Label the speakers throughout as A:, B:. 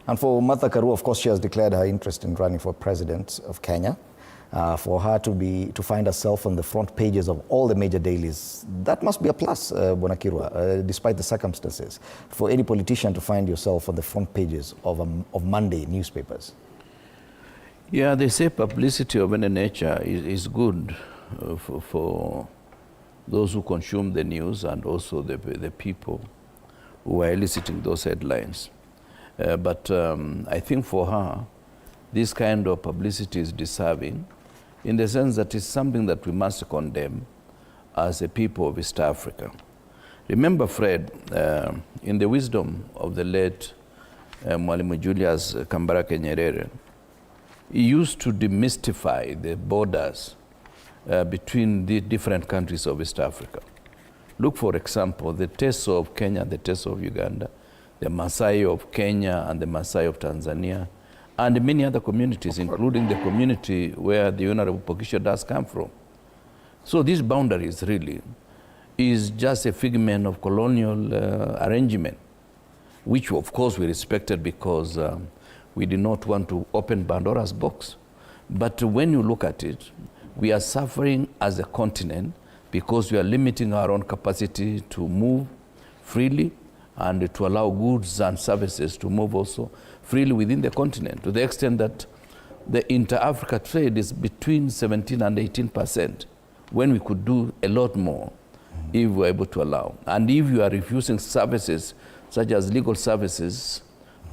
A: And for Martha Karua, of course, she has declared her interest in running for president of Kenya. For her to find herself on the front pages of all the major dailies, that must be a plus, Bwana Kirwa, despite the circumstances. For any politician to find yourself on the front pages of Monday newspapers.
B: Yeah, they say publicity of any nature is good for those who consume the news and also the people who are eliciting those headlines. But I think for her, this kind of publicity is deserving in the sense that it's something that we must condemn as a people of East Africa. Remember, Fred, in the wisdom of the late Mwalimu Julius Kambarage Nyerere, he used to demystify the borders between the different countries of East Africa. Look, for example, the Teso of Kenya, the Teso of Uganda, the Maasai of Kenya and the Maasai of Tanzania, and many other communities, including the community where the Honorable Pokisho does come from. So these boundaries really is just a figment of colonial arrangement, which of course we respected because we did not want to open Pandora's box. But when you look at it, we are suffering as a continent because we are limiting our own capacity to move freely and to allow goods and services to move also freely within the continent, to the extent that the inter-Africa trade is between 17 and 18%, when we could do a lot more if we were able to allow. And if you are refusing services, such as legal services,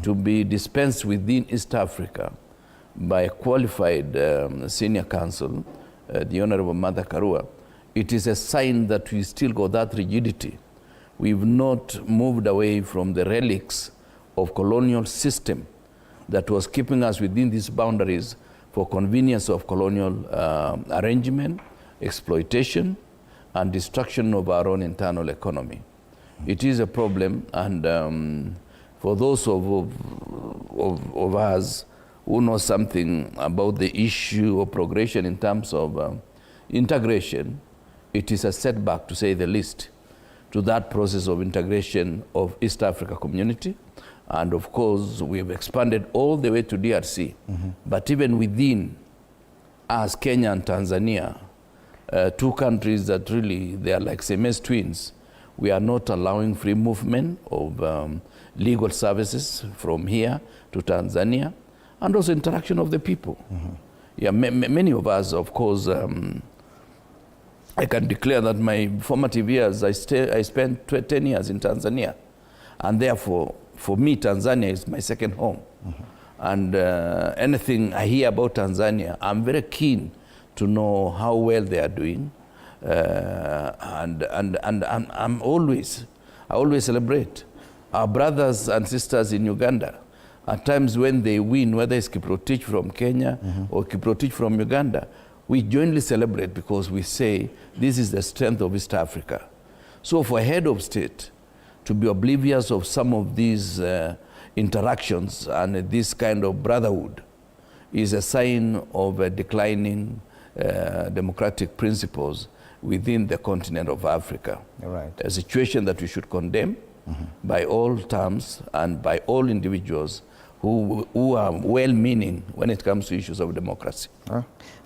B: to be dispensed within East Africa by a qualified senior counsel, the Honorable Martha Karua, it is a sign that we still got that rigidity. We've not moved away from the relics of colonial system that was keeping us within these boundaries for convenience of colonial arrangement, exploitation, and destruction of our own internal economy. It is a problem, and for those of us who know something about the issue of progression in terms of integration, it is a setback, to say the least, to that process of integration of East Africa community. And of course, we have expanded all the way to DRC. But even within us, Kenya and Tanzania, two countries that really, they are like Siamese twins, we are not allowing free movement of legal services from here to Tanzania, and also interaction of the people. Yeah, many of us, of course, I can declare that my formative years, I spent 10 years in Tanzania. And therefore, for me, Tanzania is my second home. And anything I hear about Tanzania, I'm very keen to know how well they are doing. And I always celebrate our brothers and sisters in Uganda. At times when they win, whether it's Kipruto from Kenya or Kipruto from Uganda, we jointly celebrate because we say this is the strength of East Africa. So for a head of state to be oblivious of some of these interactions and this kind of brotherhood is a sign of a declining democratic principles within the continent of Africa.
A: Right.
B: A situation that we should condemn by all terms and by all individuals who are well-meaning when it comes to issues of democracy.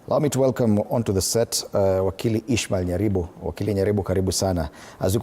A: Allow me to welcome onto the set Wakili Ishmael Nyaribo. Wakili Nyaribo, karibu sana.